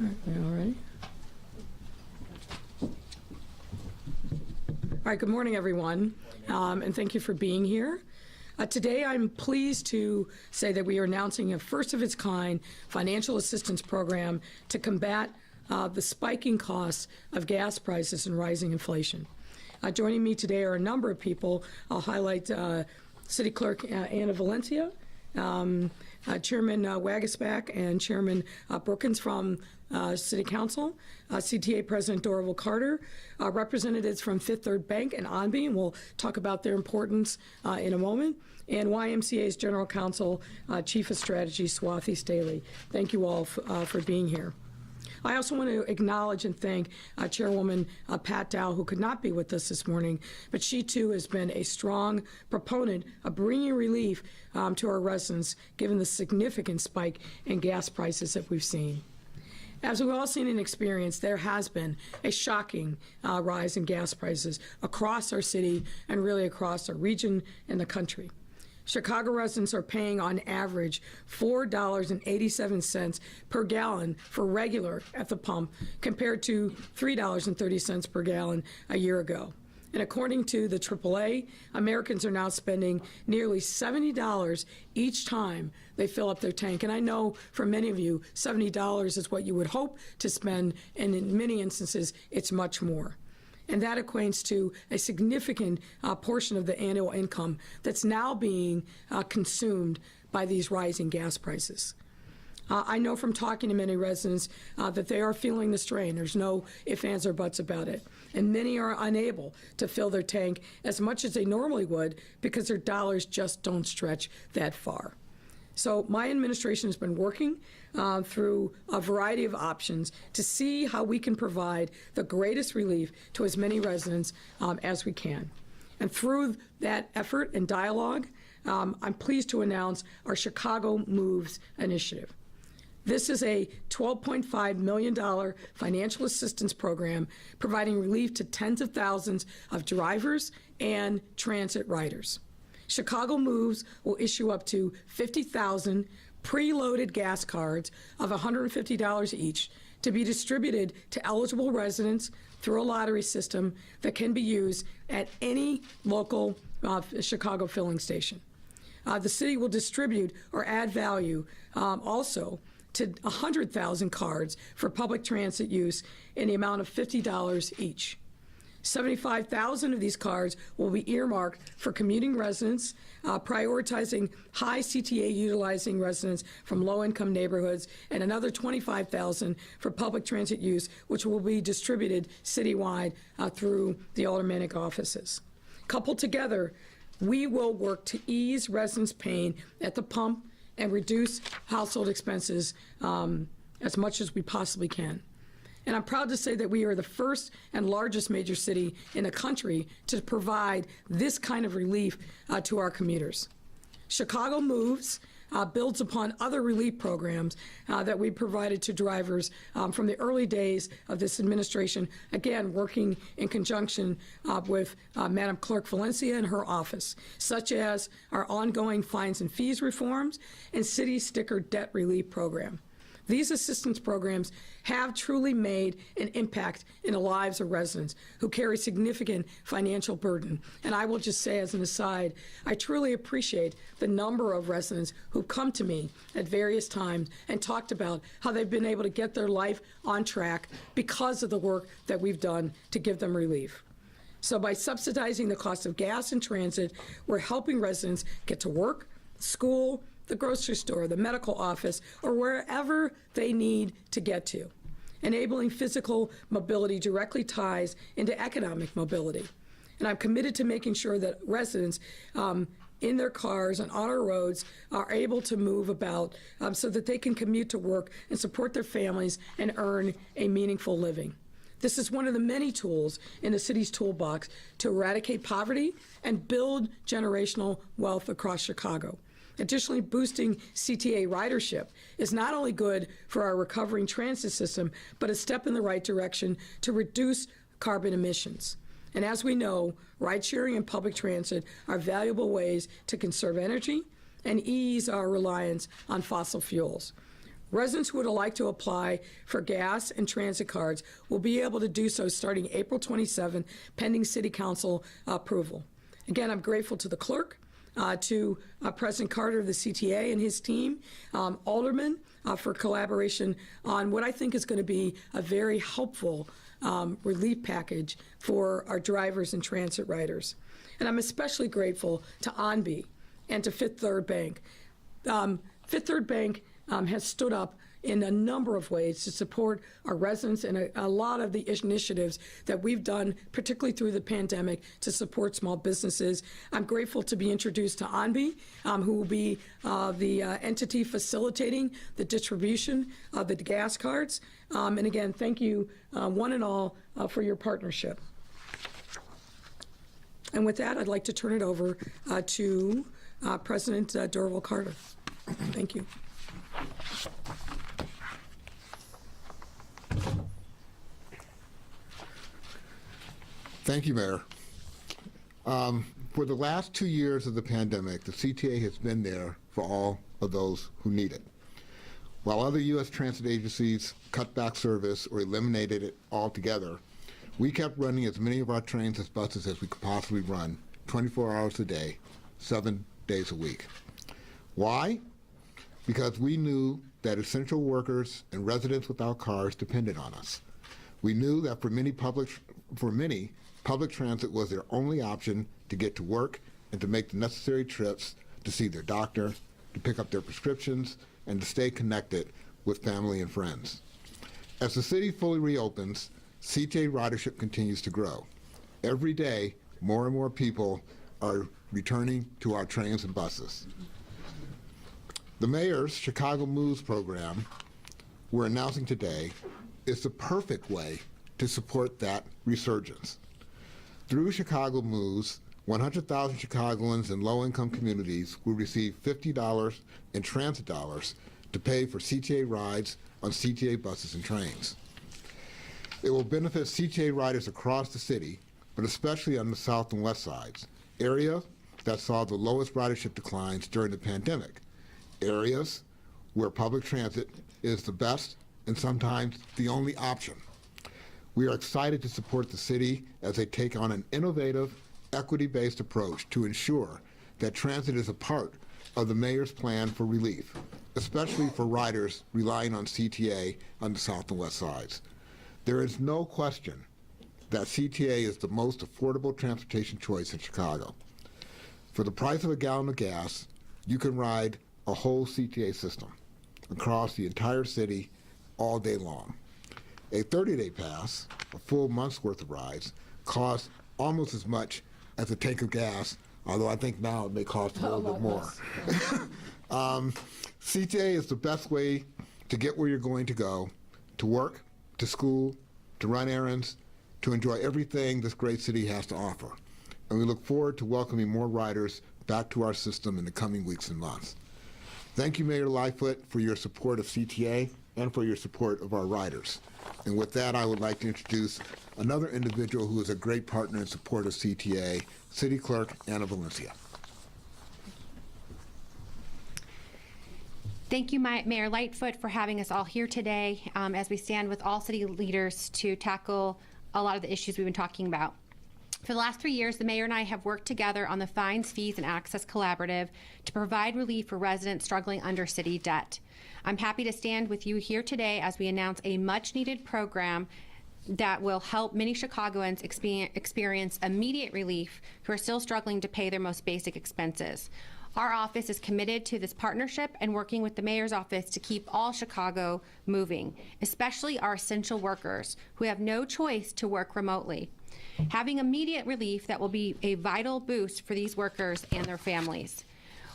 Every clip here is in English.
All right. All right, good morning, everyone, and thank you for being here. Today, I'm pleased to say that we are announcing a first-of-its-kind financial assistance program to combat the spiking costs of gas prices and rising inflation. Joining me today are a number of people. I'll highlight City Clerk Anna Valencia, Chairman Wagasback, and Chairman Brookins from City Council, CTA President Dorval Carter, representatives from Fifth Third Bank and ONB, and we'll talk about their importance in a moment, and YMCA's General Counsel, Chief of Strategy, Swathi Staley. Thank you all for being here. I also want to acknowledge and thank Chairwoman Pat Dow, who could not be with us this morning, but she too has been a strong proponent of bringing relief to our residents, given the significant spike in gas prices that we've seen. As we've all seen and experienced, there has been a shocking rise in gas prices across our city and really across our region and the country. Chicago residents are paying on average $4.87 per gallon for regular at the pump compared to $3.30 per gallon a year ago. And according to the AAA, Americans are now spending nearly $70 each time they fill up their tank. And I know for many of you, $70 is what you would hope to spend, and in many instances, it's much more. And that equates to a significant portion of the annual income that's now being consumed by these rising gas prices. I know from talking to many residents that they are feeling the strain. There's no ifs, ands, or buts about it. And many are unable to fill their tank as much as they normally would because their dollars just don't stretch that far. So my administration has been working through a variety of options to see how we can provide the greatest relief to as many residents as we can. And through that effort and dialogue, I'm pleased to announce our Chicago Moves initiative. This is a $12.5 million financial assistance program providing relief to tens of thousands of drivers and transit riders. Chicago Moves will issue up to 50,000 preloaded gas cards of $150 each to be distributed to eligible residents through a lottery system that can be used at any local Chicago filling station. The city will distribute or add value also to 100,000 cards for public transit use in the amount of $50 each. 75,000 of these cards will be earmarked for commuting residents, prioritizing high CTA utilizing residents from low-income neighborhoods, and another 25,000 for public transit use, which will be distributed citywide through the Aldermanic offices. Coupled together, we will work to ease residents' pain at the pump and reduce household expenses as much as we possibly can. And I'm proud to say that we are the first and largest major city in the country to provide this kind of relief to our commuters. Chicago Moves builds upon other relief programs that we provided to drivers from the early days of this administration, again, working in conjunction with Madam Clerk Valencia and her office, such as our ongoing fines and fees reforms and city sticker debt relief program. These assistance programs have truly made an impact in the lives of residents who carry significant financial burden. And I will just say as an aside, I truly appreciate the number of residents who've come to me at various times and talked about how they've been able to get their life on track because of the work that we've done to give them relief. So by subsidizing the cost of gas and transit, we're helping residents get to work, school, the grocery store, the medical office, or wherever they need to get to. Enabling physical mobility directly ties into economic mobility. And I'm committed to making sure that residents in their cars and on our roads are able to move about so that they can commute to work and support their families and earn a meaningful living. This is one of the many tools in the city's toolbox to eradicate poverty and build generational wealth across Chicago. Additionally, boosting CTA ridership is not only good for our recovering transit system, but a step in the right direction to reduce carbon emissions. And as we know, ride-sharing and public transit are valuable ways to conserve energy and ease our reliance on fossil fuels. Residents who would like to apply for gas and transit cards will be able to do so starting April 27, pending City Council approval. Again, I'm grateful to the clerk, to President Carter of the CTA and his team, Alderman, for collaboration on what I think is going to be a very helpful relief package for our drivers and transit riders. And I'm especially grateful to ONB and to Fifth Third Bank. Fifth Third Bank has stood up in a number of ways to support our residents and a lot of the initiatives that we've done, particularly through the pandemic, to support small businesses. I'm grateful to be introduced to ONB, who will be the entity facilitating the distribution of the gas cards. And again, thank you, one and all, for your partnership. And with that, I'd like to turn it over to President Dorval Carter. Thank you. Thank you, Mayor. For the last 2 years of the pandemic, the CTA has been there for all of those who need it. While other U.S. transit agencies cut back service or eliminated it altogether, we kept running as many of our trains as buses as we could possibly run, 24 hours a day, 7 days a week. Why? Because we knew that essential workers and residents without cars depended on us. We knew that for many, public transit was their only option to get to work and to make the necessary trips to see their doctor, to pick up their prescriptions, and to stay connected with family and friends. As the city fully reopens, CTA ridership continues to grow. Every day, more and more people are returning to our trains and buses. The mayor's Chicago Moves program we're announcing today is the perfect way to support that resurgence. Through Chicago Moves, 100,000 Chicagoans in low-income communities will receive $50 in transit dollars to pay for CTA rides on CTA buses and trains. It will benefit CTA riders across the city, but especially on the south and west sides, areas that saw the lowest ridership declines during the pandemic, areas where public transit is the best and sometimes the only option. We are excited to support the city as they take on an innovative, equity-based approach to ensure that transit is a part of the mayor's plan for relief, especially for riders relying on CTA on the south and west sides. There is no question that CTA is the most affordable transportation choice in Chicago. For the price of a gallon of gas, you can ride a whole CTA system across the entire city all day long. A 30-day pass, a full month's worth of rides, costs almost as much as a tank of gas, although I think now it may cost a little bit more. CTA is the best way to get where you're going to go, to work, to school, to run errands, to enjoy everything this great city has to offer. And we look forward to welcoming more riders back to our system in the coming weeks and months. Thank you, Mayor Lightfoot, for your support of CTA and for your support of our riders. And with that, I would like to introduce another individual who is a great partner in support of CTA, City Clerk Anna Valencia. Thank you, Mayor Lightfoot, for having us all here today as we stand with all city leaders to tackle a lot of the issues we've been talking about. For the last 3 years, the mayor and I have worked together on the Fines, Fees, and Access Collaborative to provide relief for residents struggling under city debt. I'm happy to stand with you here today as we announce a much-needed program that will help many Chicagoans experience immediate relief who are still struggling to pay their most basic expenses. Our office is committed to this partnership and working with the mayor's office to keep all Chicago moving, especially our essential workers who have no choice to work remotely. Having immediate relief that will be a vital boost for these workers and their families.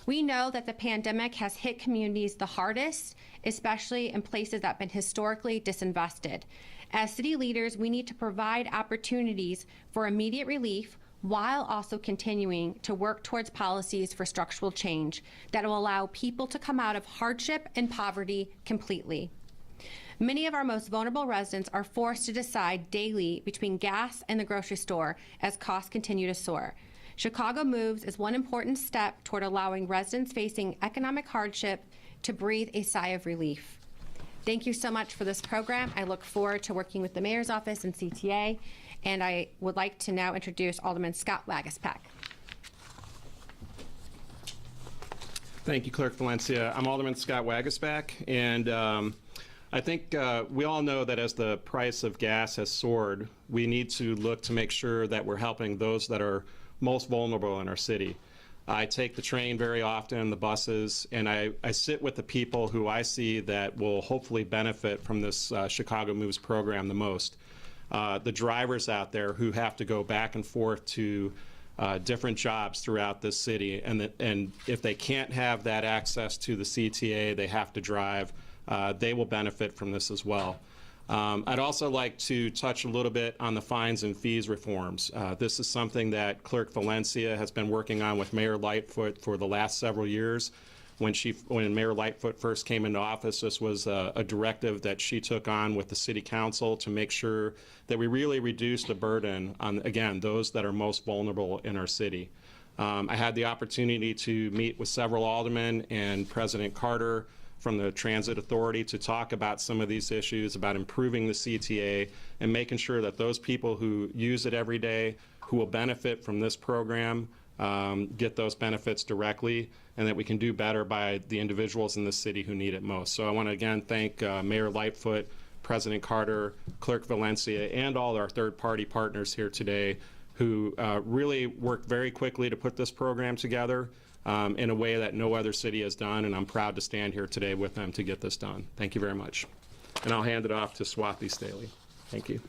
We know that the pandemic has hit communities the hardest, especially in places that have been historically disinvested. As city leaders, we need to provide opportunities for immediate relief while also continuing to work towards policies for structural change that will allow people to come out of hardship and poverty completely. Many of our most vulnerable residents are forced to decide daily between gas and the grocery store as costs continue to soar. Chicago Moves is one important step toward allowing residents facing economic hardship to breathe a sigh of relief. Thank you so much for this program. I look forward to working with the Mayor's Office and CTA, and I would like to now introduce Alderman Scott Waguespack. Thank you, Clerk Valencia. I'm Alderman Scott Waguespack, and I think we all know that as the price of gas has soared, we need to look to make sure that we're helping those that are most vulnerable in our city. I take the train very often, the buses, and I sit with the people who I see that will hopefully benefit from this Chicago Moves program the most. The drivers out there who have to go back and forth to different jobs throughout this city, and if they can't have that access to the CTA, they have to drive. They will benefit from this as well. I'd also like to touch a little bit on the fines and fees reforms. This is something that Clerk Valencia has been working on with Mayor Lightfoot for the last several years. When Mayor Lightfoot first came into office, this was a directive that she took on with the City Council to make sure that we really reduce the burden on, again, those that are most vulnerable in our city. I had the opportunity to meet with several aldermen and President Carter from the Transit Authority to talk about some of these issues, about improving the CTA and making sure that those people who use it every day, who will benefit from this program, get those benefits directly, and that we can do better by the individuals in the city who need it most. So I want to again thank Mayor Lightfoot, President Carter, Clerk Valencia, and all our third-party partners here today who really worked very quickly to put this program together in a way that no other city has done, and I'm proud to stand here today with them to get this done. Thank you very much. And I'll hand it off to Swati Staley. Thank you.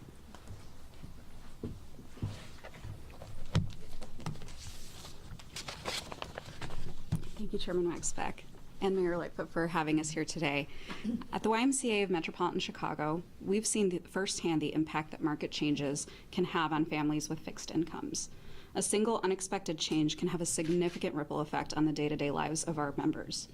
Thank you, Chairman Waguespack and Mayor Lightfoot for having us here today. At the YMCA of Metropolitan Chicago, we've seen firsthand the impact that market changes can have on families with fixed incomes. A single unexpected change can have a significant ripple effect on the day-to-day lives of our members.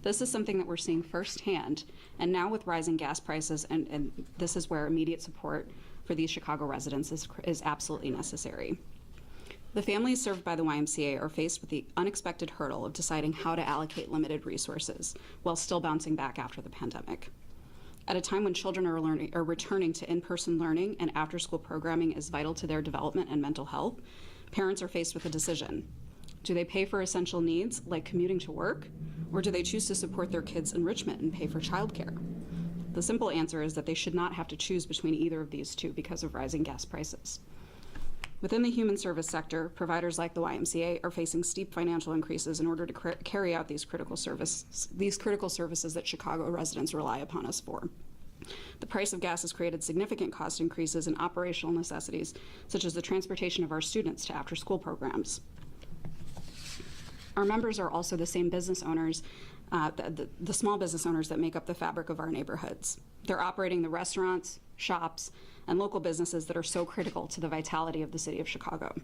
This is something that we're seeing firsthand, and now with rising gas prices, and this is where immediate support for these Chicago residents is absolutely necessary. The families served by the YMCA are faced with the unexpected hurdle of deciding how to allocate limited resources while still bouncing back after the pandemic. At a time when children are returning to in-person learning and after-school programming is vital to their development and mental health, parents are faced with a decision. Do they pay for essential needs like commuting to work, or do they choose to support their kids' enrichment and pay for childcare? The simple answer is that they should not have to choose between either of these two because of rising gas prices. Within the human service sector, providers like the YMCA are facing steep financial increases in order to carry out these critical services that Chicago residents rely upon us for. The price of gas has created significant cost increases in operational necessities, such as the transportation of our students to after-school programs. Our members are also the same business owners, the small business owners that make up the fabric of our neighborhoods. They're operating the restaurants, shops, and local businesses that are so critical to the vitality of the city of Chicago.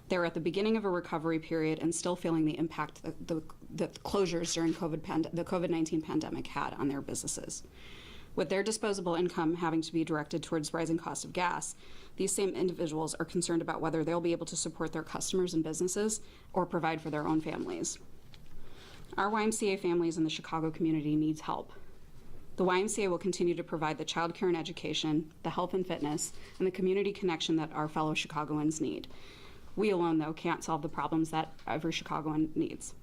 They're at the beginning of a recovery period and still feeling the impact that the closures during the COVID-19 pandemic had on their businesses. With their disposable income having to be directed towards rising cost of gas, these same individuals are concerned about whether they'll be able to support their customers and businesses or provide for their own families. Our YMCA families in the Chicago community needs help. The YMCA will continue to provide the child care and education, the health and fitness, and the community connection that our fellow Chicagoans need. We alone, though, can't solve the problems that every Chicagoan needs,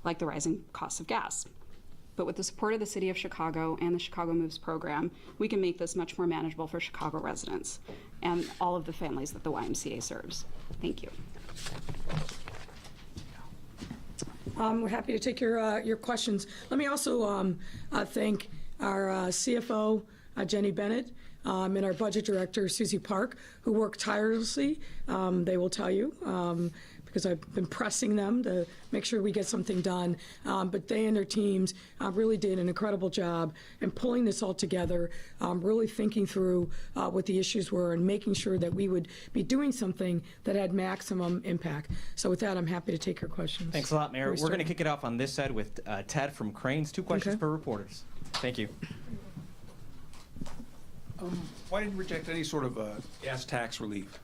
like the rising cost of gas. But with the support of the City of Chicago and the Chicago Moves program, we can make this much more manageable for Chicago residents and all of the families that the YMCA serves. Thank you. We're happy to take your questions. Let me also thank our CFO, Jenny Bennett, and our budget director, Susie Park, who worked tirelessly. They will tell you, because I've been pressing them to make sure we get something done. But they and their teams really did an incredible job in pulling this all together, really thinking through what the issues were and making sure that we would be doing something that had maximum impact. So with that, I'm happy to take your questions. Thanks a lot, Mayor. We're going to kick it off on this side with Ted from Cranes. 2 questions per reporters. Thank you. Why did you reject any sort of gas tax relief?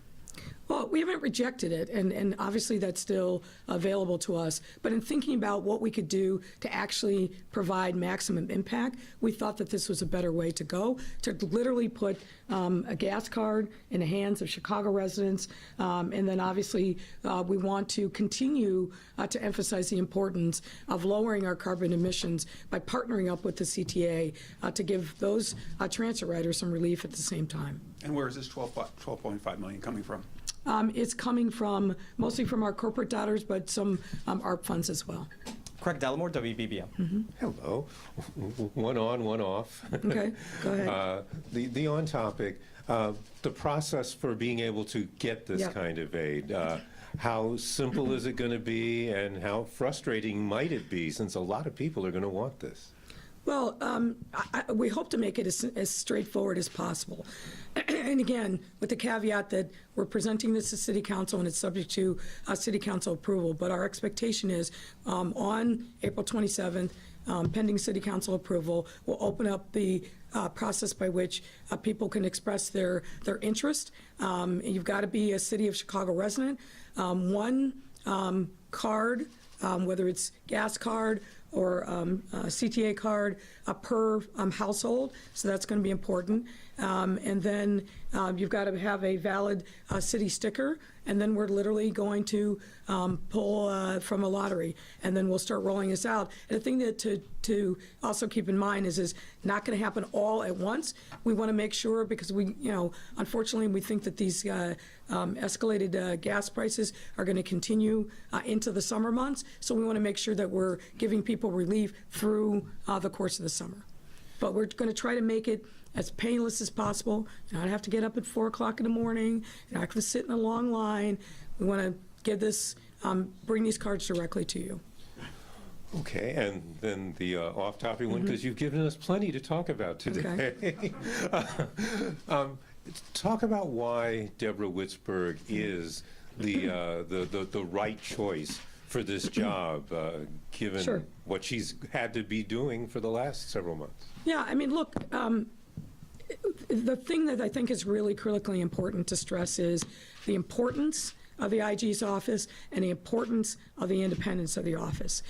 Well, we haven't rejected it, and obviously that's still available to us. But in thinking about what we could do to actually provide maximum impact, we thought that this was a better way to go, to literally put a gas card in the hands of Chicago residents. And then obviously we want to continue to emphasize the importance of lowering our carbon emissions by partnering up with the CTA to give those transit riders some relief at the same time. And where is this 12.5 million coming from? It's coming from, mostly from our corporate daughters, but some ARP funds as well. Craig Dellamore, WBBM. Hello. One on, one off. Okay, go ahead. The on topic, the process for being able to get this Yep. kind of aid. How simple is it going to be, and how frustrating might it be, since a lot of people are going to want this? Well, we hope to make it as straightforward as possible. And again, with the caveat that we're presenting this to City Council and it's subject to City Council approval. But our expectation is on April 27th, pending City Council approval, we'll open up the process by which people can express their interest. You've got to be a City of Chicago resident. One card, whether it's gas card or CTA card per household, so that's going to be important. And then you've got to have a valid city sticker, and then we're literally going to pull from a lottery, and then we'll start rolling this out. And the thing that to also keep in mind is not going to happen all at once. We want to make sure, because we, unfortunately, we think that these escalated gas prices are going to continue into the summer months. So we want to make sure that we're giving people relief through the course of the summer. But we're going to try to make it as painless as possible. You not have to get up at 4 o'clock in the morning. You're not going to sit in a long line. We want to give this, bring these cards directly to you. Okay, and then the off-topic one, because you've given us plenty to talk about today. Okay. Talk about why Deborah Witzberg is the right choice for this job, given Sure. what she's had to be doing for the last several months. Yeah, I mean, look, the thing that I think is really critically important to stress is the importance of the IG's office and the importance of the independence of the office.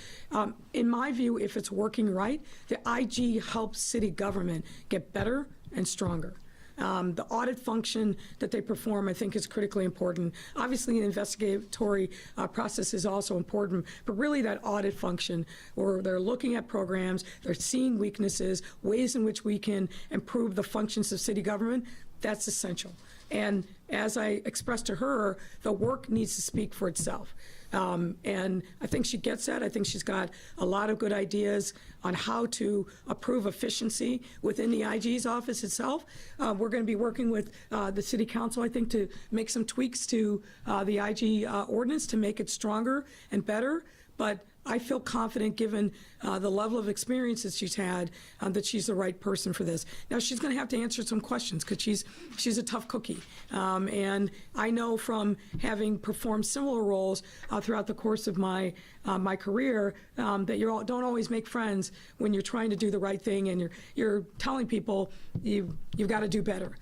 In my view, if it's working right, the IG helps city government get better and stronger. The audit function that they perform, I think, is critically important. Obviously, an investigatory process is also important, but really that audit function where they're looking at programs, they're seeing weaknesses, ways in which we can improve the functions of city government, that's essential. And as I expressed to her, the work needs to speak for itself. And I think she gets that. I think she's got a lot of good ideas on how to improve efficiency within the IG's office itself. We're going to be working with the City Council, I think, to make some tweaks to the IG ordinance to make it stronger and better. But I feel confident, given the level of experience that she's had, that she's the right person for this. Now, she's going to have to answer some questions because she's a tough cookie. And I know from having performed similar roles throughout the course of my career that you don't always make friends when you're trying to do the right thing and you're telling people you've got to do better.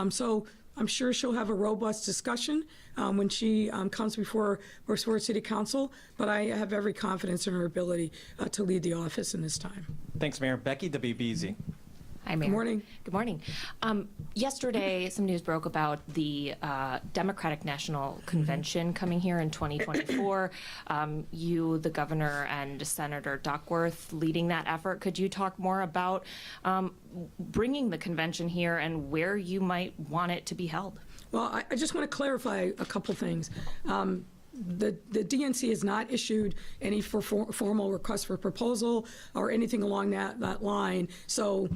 So I'm sure she'll have a robust discussion when she comes before City Council, but I have every confidence in her ability to lead the office in this time. Thanks, Mayor. Becky, WBZ. Hi, Mayor. Good morning. Good morning. Yesterday, some news broke about the Democratic National Convention coming here in 2024. You, the governor, and Senator Duckworth leading that effort. Could you talk more about bringing the convention here and where you might want it to be held? Well, I just want to clarify a couple things. The DNC has not issued any formal request for proposal or anything along that line. So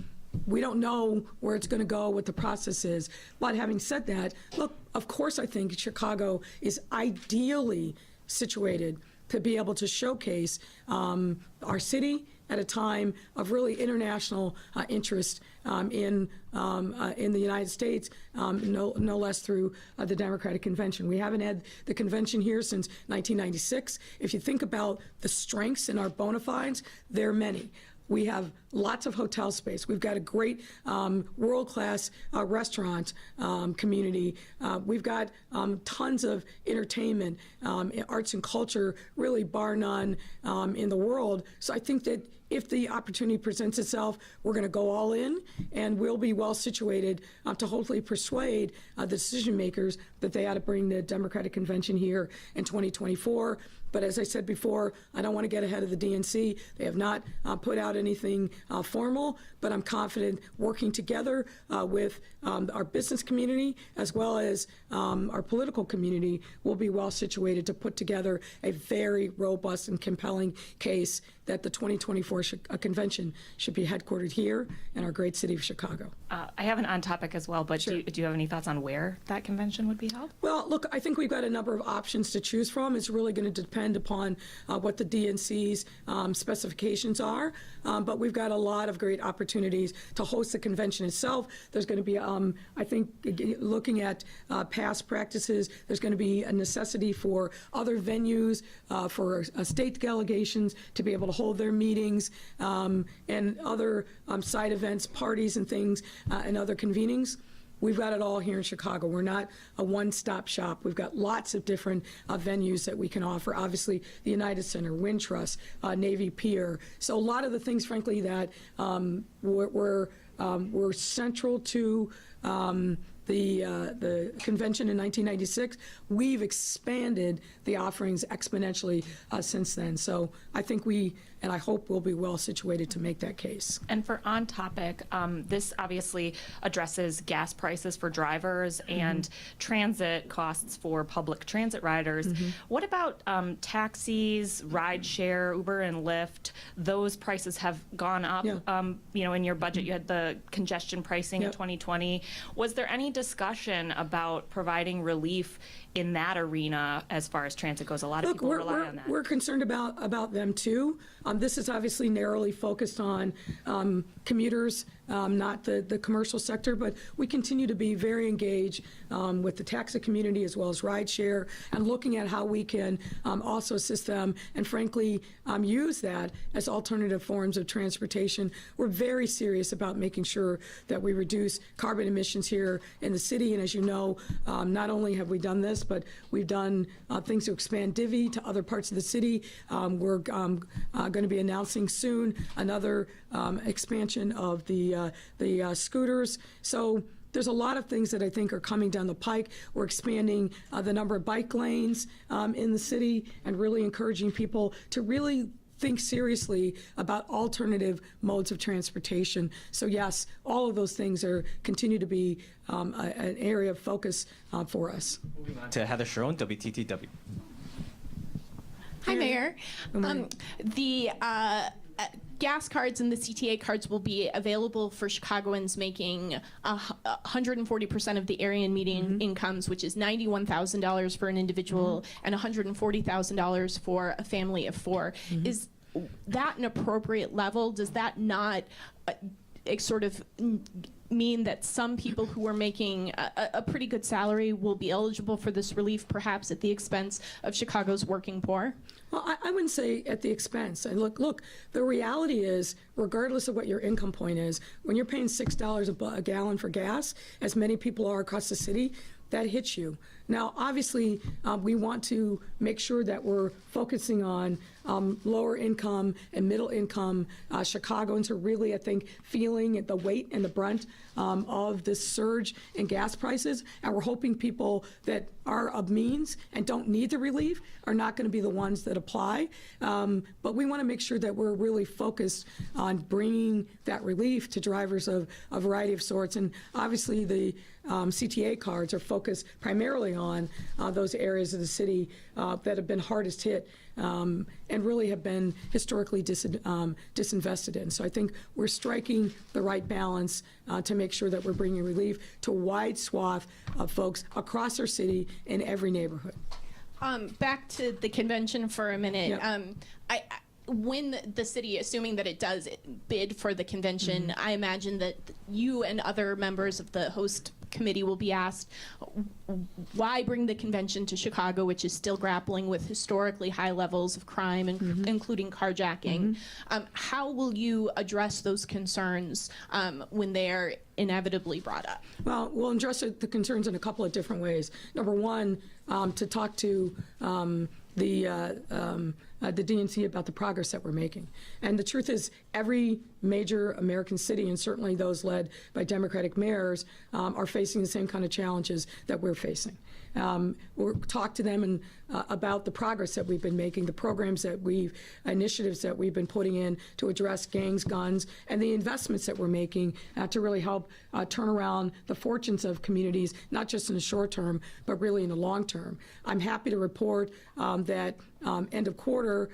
we don't know where it's going to go, what the process is. But having said that, look, of course I think Chicago is ideally situated to be able to showcase our city at a time of really international interest in the United States, no less through the Democratic Convention. We haven't had the convention here since 1996. If you think about the strengths in our bona fides, there are many. We have lots of hotel space. We've got a great world-class restaurant community. We've got tons of entertainment, arts and culture, really bar none in the world. So I think that if the opportunity presents itself, we're going to go all in, and we'll be well situated to hopefully persuade the decision makers that they ought to bring the Democratic Convention here in 2024. But as I said before, I don't want to get ahead of the DNC. They have not put out anything formal, but I'm confident working together with our business community as well as our political community will be well situated to put together a very robust and compelling case that the 2024 convention should be headquartered here in our great city of Chicago. I have an on topic as well, but Sure. do you have any thoughts on where that convention would be held? Well, look, I think we've got a number of options to choose from. It's really going to depend upon what the DNC's specifications are, but we've got a lot of great opportunities to host the convention itself. There's going to be, I think, looking at past practices, there's going to be a necessity for other venues, for state delegations to be able to hold their meetings, and other side events, parties and things, and other convenings. We've got it all here in Chicago. We're not a one-stop shop. We've got lots of different venues that we can offer. Obviously, the United Center, Wintrust, Navy Pier. So a lot of the things, frankly, that were central to the convention in 1996, we've expanded the offerings exponentially since then. So I think and I hope we'll be well situated to make that case. And for on topic, this obviously addresses gas prices for drivers and transit costs for public transit riders. What about taxis, rideshare, Uber and Lyft? Those prices have gone up. Yeah. In your budget, you had the congestion pricing in 2020. Was there any discussion about providing relief in that arena as far as transit goes? A lot of people rely on that. We're concerned about them too. This is obviously narrowly focused on commuters, not the commercial sector, but we continue to be very engaged with the taxi community as well as rideshare and looking at how we can also assist them and frankly use that as alternative forms of transportation. We're very serious about making sure that we reduce carbon emissions here in the city, and as you know, not only have we done this, but we've done things to expand Divvy to other parts of the city. We're going to be announcing soon another expansion of the scooters. So there's a lot of things that I think are coming down the pike. We're expanding the number of bike lanes in the city and really encouraging people to really think seriously about alternative modes of transportation. So yes, all of those things continue to be an area of focus for us. Moving on to Heather Sharon, WTTW. Hi, Mayor. The gas cards and the CTA cards will be available for Chicagoans making 140% of the area and median incomes, which is $91,000 for an individual and $140,000 for a family of four. Is that an appropriate level? Does that not sort of mean that some people who are making a pretty good salary will be eligible for this relief, perhaps at the expense of Chicago's working poor? Well, I wouldn't say at the expense. And look, the reality is, regardless of what your income point is, when you're paying $6 a gallon for gas, as many people are across the city, that hits you. Now, obviously, we want to make sure that we're focusing on lower income and middle income Chicagoans who are really, I think, feeling the weight and the brunt of this surge in gas prices. And we're hoping people that are of means and don't need the relief are not going to be the ones that apply. But we want to make sure that we're really focused on bringing that relief to drivers of a variety of sorts. And obviously, the CTA cards are focused primarily on those areas of the city that have been hardest hit and really have been historically disinvested in. So I think we're striking the right balance to make sure that we're bringing relief to a wide swath of folks across our city in every neighborhood. Back to the convention for a minute. Yep. When the city, assuming that it does bid for the convention, I imagine that you and other members of the host committee will be asked, why bring the convention to Chicago, which is still grappling with historically high levels of crime, including carjacking? How will you address those concerns when they are inevitably brought up? Well, we'll address the concerns in a couple of different ways. Number one, to talk to the DNC about the progress that we're making. And the truth is, every major American city, and certainly those led by Democratic mayors, are facing the same kind of challenges that we're facing. We'll talk to them about the progress that we've been making, the programs that initiatives that we've been putting in to address gangs, guns, and the investments that we're making to really help turn around the fortunes of communities, not just in the short term, but really in the long term. I'm happy to report that end of quarter,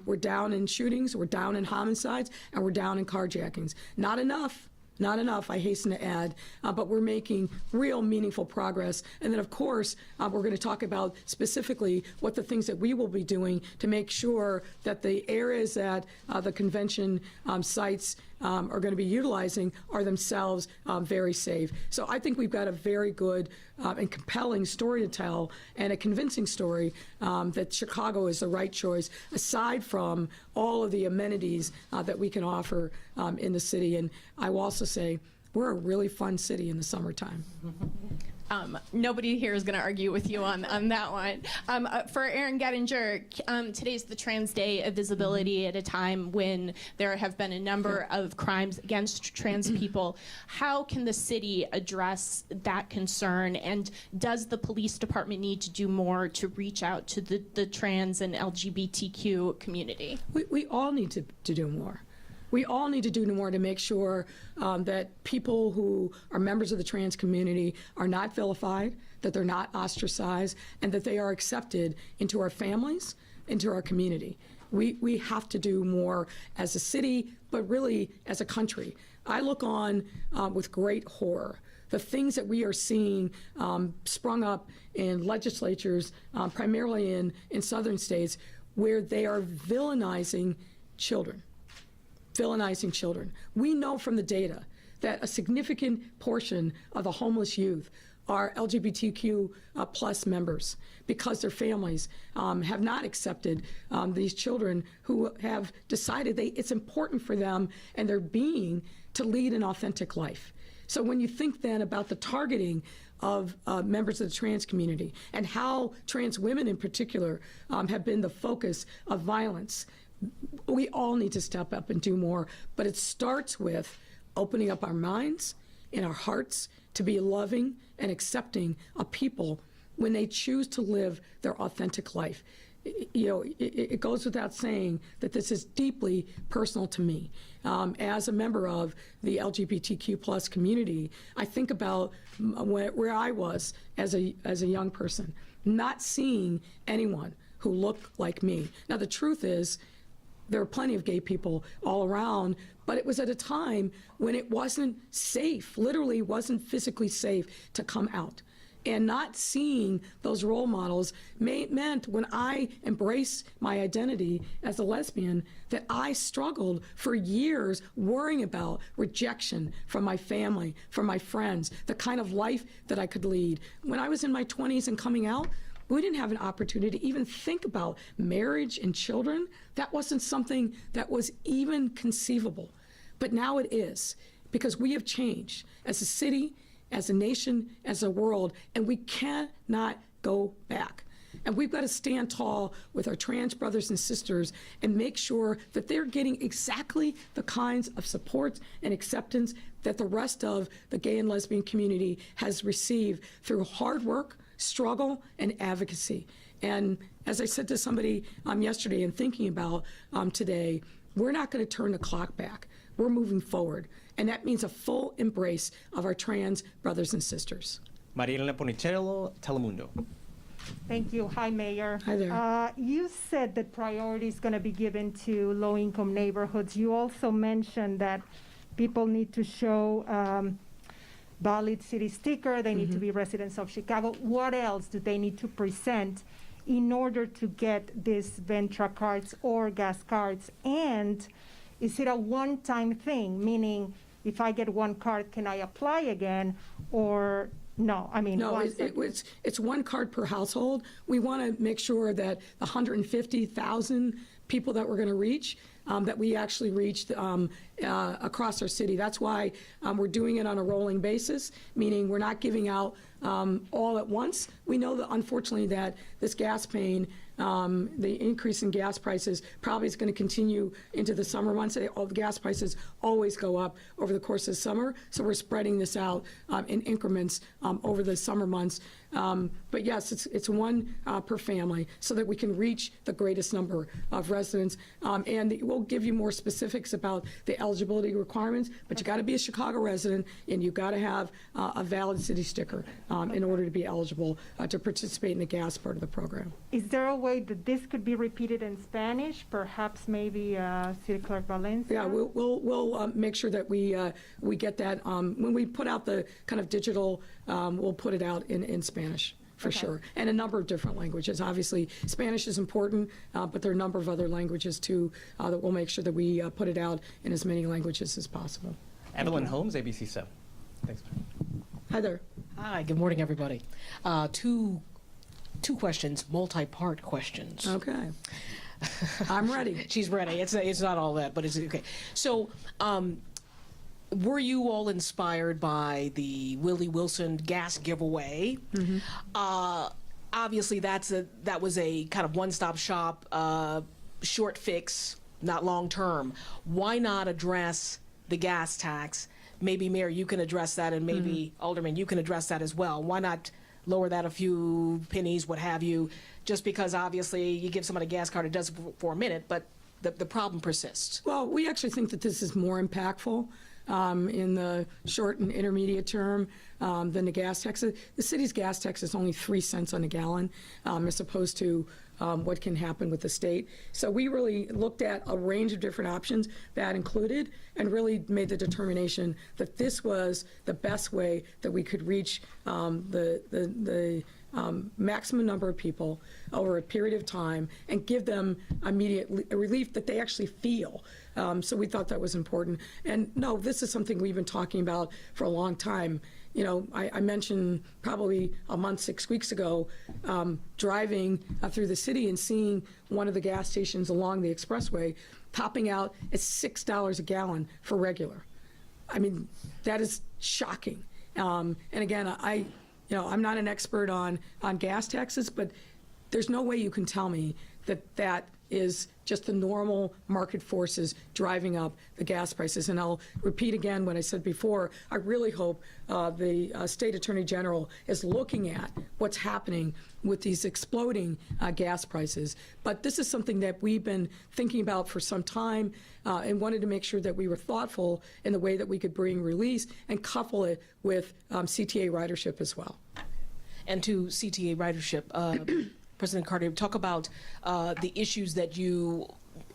we're down in shootings, we're down in homicides, and we're down in carjackings. Not enough. Not enough, I hasten to add, but we're making real meaningful progress. And then, of course, we're going to talk about specifically what the things that we will be doing to make sure that the areas that the convention sites are going to be utilizing are themselves very safe. So I think we've got a very good and compelling story to tell, and a convincing story that Chicago is the right choice, aside from all of the amenities that we can offer in the city. And I will also say, we're a really fun city in the summertime. Nobody here is going to argue with you on that one. For Aaron Gettinger, today's the Trans Day of Visibility at a time when there have been a number of crimes against trans people. How can the city address that concern, and does the police department need to do more to reach out to the trans and LGBTQ community? We all need to do more. We all need to do more to make sure that people who are members of the trans community are not vilified, that they're not ostracized, and that they are accepted into our families, into our community. We have to do more as a city, but really as a country. I look on with great horror the things that we are seeing sprung up in legislatures, primarily in southern states, where they are villainizing children. We know from the data that a significant portion of the homeless youth are LGBTQ plus members, because their families have not accepted these children who have decided it's important for them and their being to lead an authentic life. So when you think then about the targeting of members of the trans community, and how trans women in particular have been the focus of violence, we all need to step up and do more. But it starts with opening up our minds and our hearts to be loving and accepting of people when they choose to live their authentic life. It goes without saying that this is deeply personal to me. As a member of the LGBTQ plus community, I think about where I was as a young person, not seeing anyone who looked like me. Now, the truth is, there are plenty of gay people all around, but it was at a time when it wasn't safe, literally wasn't physically safe to come out. And not seeing those role models meant, when I embraced my identity as a lesbian, that I struggled for years worrying about rejection from my family, from my friends, the kind of life that I could lead. When I was in my 20s and coming out, we didn't have an opportunity to even think about marriage and children. That wasn't something that was even conceivable. But now it is, because we have changed as a city, as a nation, as a world, and we cannot go back. And we've got to stand tall with our trans brothers and sisters and make sure that they're getting exactly the kinds of support and acceptance that the rest of the gay and lesbian community has received through hard work, struggle, and advocacy. And as I said to somebody yesterday, and thinking about today, we're not going to turn the clock back. We're moving forward. And that means a full embrace of our trans brothers and sisters. Maria Elena Ponicello, Telemundo. Thank you. Hi, Mayor. Hi there. You said that priority is going to be given to low-income neighborhoods. You also mentioned that people need to show valid city sticker. They need to be residents of Chicago. What else do they need to present in order to get these Ventra cards or gas cards? And is it a one-time thing, meaning if I get one card, can I apply again? Or no, I mean, No, once it's one card per household. We want to make sure that the 150,000 people that we're going to reach, that we actually reached across our city. That's why we're doing it on a rolling basis, meaning we're not giving out all at once. We know that unfortunately that this gas pain, the increase in gas prices probably is going to continue into the summer months. All the gas prices always go up over the course of the summer, so we're spreading this out in increments over the summer months. But yes, it's one per family so that we can reach the greatest number of residents. And we'll give you more specifics about the eligibility requirements, but you got to be a Chicago resident and you got to have a valid city sticker in order to be eligible to participate in the gas part of the program. is there a way that this could be repeated in Spanish? Perhaps maybe City Clerk Valencia? Yeah, we'll make sure that we get that. When we put out the kind of digital, we'll put it out in Spanish. For sure, and a number of different languages. Obviously, Spanish is important, but there are a number of other languages too that we'll make sure that we put it out in as many languages as possible. Evelyn Holmes, ABC 7. Thanks. Hi there. Hi, good morning, everybody. Two questions, multi-part questions. Okay. I'm ready. She's ready. It's not all that, but it's okay. So, were you all inspired by the Willie Wilson gas giveaway? Mm-hmm. Obviously, that was a kind of one-stop shop, short fix, not long-term. Why not address the gas tax? Maybe, Mayor, you can address that, and maybe, Alderman, you can address that as well. Why not lower that a few pennies, what have you? Just because, obviously, you give somebody a gas card, it does for a minute, but the problem persists. Well, we actually think that this is more impactful in the short and intermediate term than the gas tax. The city's gas tax is only 3 cents on a gallon as opposed to what can happen with the state. So we really looked at a range of different options that included and really made the determination that this was the best way that we could reach the maximum number of people over a period of time and give them immediate relief that they actually feel. So we thought that was important. And no, this is something we've been talking about for a long time. You know, I mentioned probably a month, 6 weeks ago, driving through the city and seeing one of the gas stations along the expressway topping out at $6 a gallon for regular. I mean, that is shocking. And again, I'm not an expert on gas taxes, but there's no way you can tell me that is just the normal market forces driving up the gas prices. And I'll repeat again what I said before. I really hope the State Attorney General is looking at what's happening with these exploding gas prices. But this is something that we've been thinking about for some time and wanted to make sure that we were thoughtful in the way that we could bring release and couple it with CTA ridership as well. And to CTA ridership, President Carter, talk about the issues that you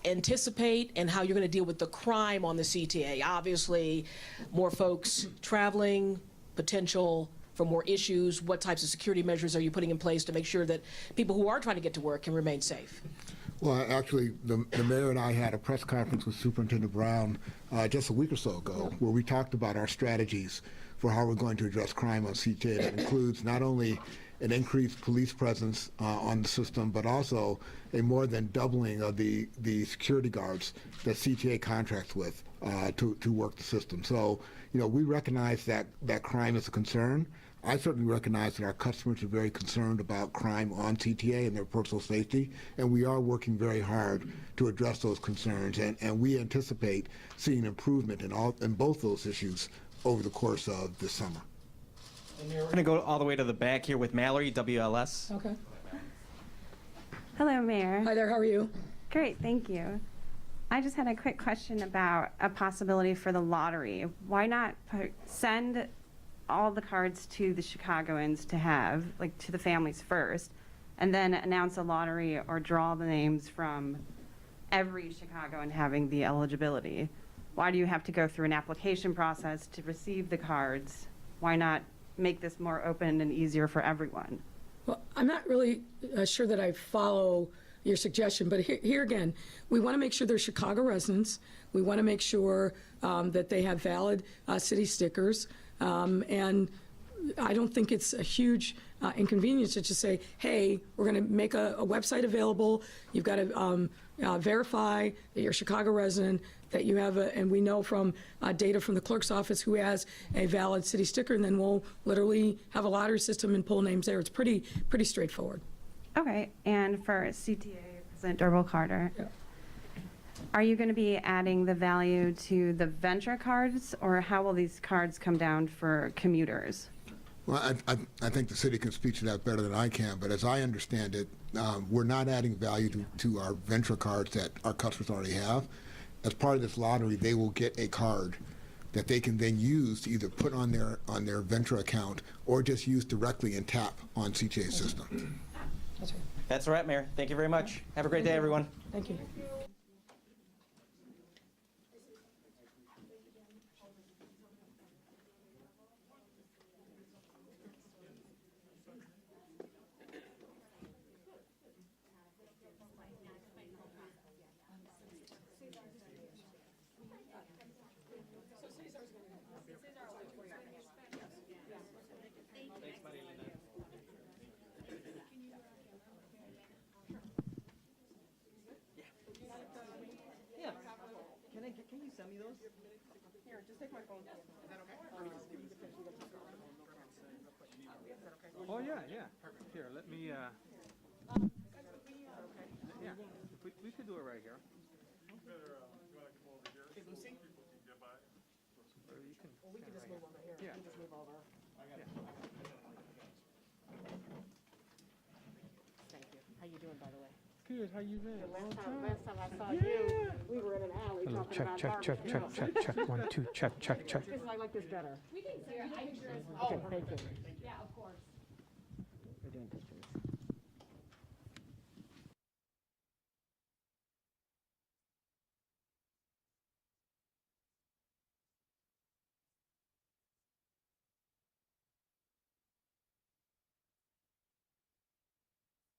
anticipate and how you're going to deal with the crime on the CTA. Obviously, more folks traveling, potential for more issues. What types of security measures are you putting in place to make sure that people who are trying to get to work can remain safe? Well, actually, the mayor and I had a press conference with Superintendent Brown just a week or so ago where we talked about our strategies for how we're going to address crime on CTA. That includes not only an increased police presence on the system, but also a more than doubling of the security guards that CTA contracts with to work the system. So, you know, we recognize that crime is a concern. I certainly recognize that our customers are very concerned about crime on CTA and their personal safety, and we are working very hard to address those concerns, and we anticipate seeing improvement in both those issues over the course of this summer. We're going to go all the way to the back here with Mallory, WLS. Okay. Hello, Mayor. Hi there, how are you? Great, thank you. I just had a quick question about a possibility for the lottery. Why not send all the cards to the Chicagoans to have, like to the families first, and then announce a lottery or draw the names from every Chicagoan having the eligibility? Why do you have to go through an application process to receive the cards? Why not make this more open and easier for everyone? Well, I'm not really sure that I follow your suggestion. But here again, we want to make sure they're Chicago residents. We want to make sure that they have valid city stickers. And I don't think it's a huge inconvenience to just say, hey, we're going to make a website available. You've got to verify that you're a Chicago resident, that you have and we know from data from the clerk's office who has a valid city sticker, and then we'll literally have a lottery system and pull names there. It's pretty straightforward. Okay, and for CTA, President Durbel-Carter, Yeah. are you going to be adding the value to the venture cards, or how will these cards come down for commuters? Well, I think the city can speak to that better than I can, but as I understand it, we're not adding value to our venture cards that our customers already have. As part of this lottery, they will get a card that they can then use to either put on their venture account or just use directly and tap on CTA's system. That's right. That's a wrap, Mayor. Thank you very much. Have a great day, everyone. Thank you. Can you send me those? Here, just take my phone. Is that okay? Oh, yeah. Perfect. Here, let me, yeah, we could do it right here. Hey, Lucy? Or you can. Well, we can just move over here. Yeah. We can just move over. Thank you. How you doing, by the way? Good, how you been? Last time I saw you, we were in an alley Hello, talking check, about check, check, check, check, check, 1, 2, check, check, check. I like this better. Okay, thank you.